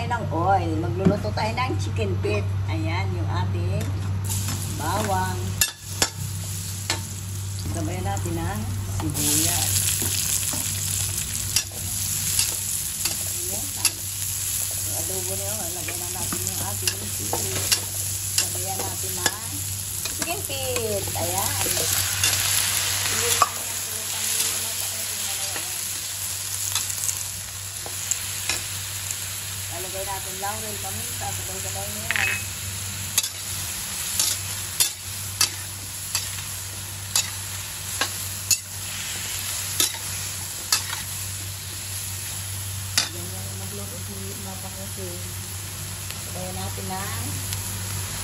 ng oil. Magluluto tayo ng chicken feet. Ayan, yung ating bawang. Sabayan natin ang sibuyas. Ayan. Yung adobo niyo, lagyan na natin yung ating sili. Sabayan natin ang chicken feet. Ayan. Lalagay natin laurel, paminta, sabay-sabay na yan. Ganyan yung magluto si Mapa kasi. Sabayan natin ang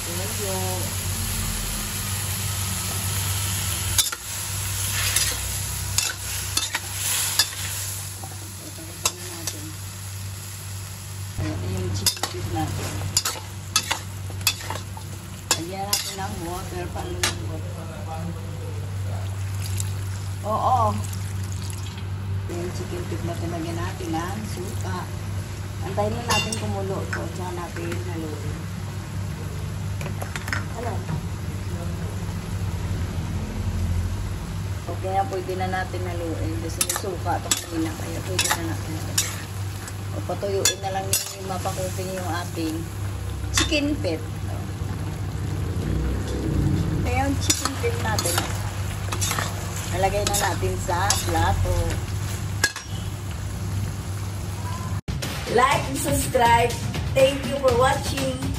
tuyo. Natin. Lagyan natin ng water palulubot. Oo. Yung chicken feet na pinagyan natin ng suka. Antayin lang natin kumulo ito. Tsaka natin haluin. Alam. Okay na, pwede na natin haluin. Kasi may suka ito kanina. Kaya pwede na natin haluin. O patuyuin na lang yung mapakupin yung ating chicken feet. Kaya yung chicken feet natin, nalagay na natin sa plato. Like and subscribe. Thank you for watching.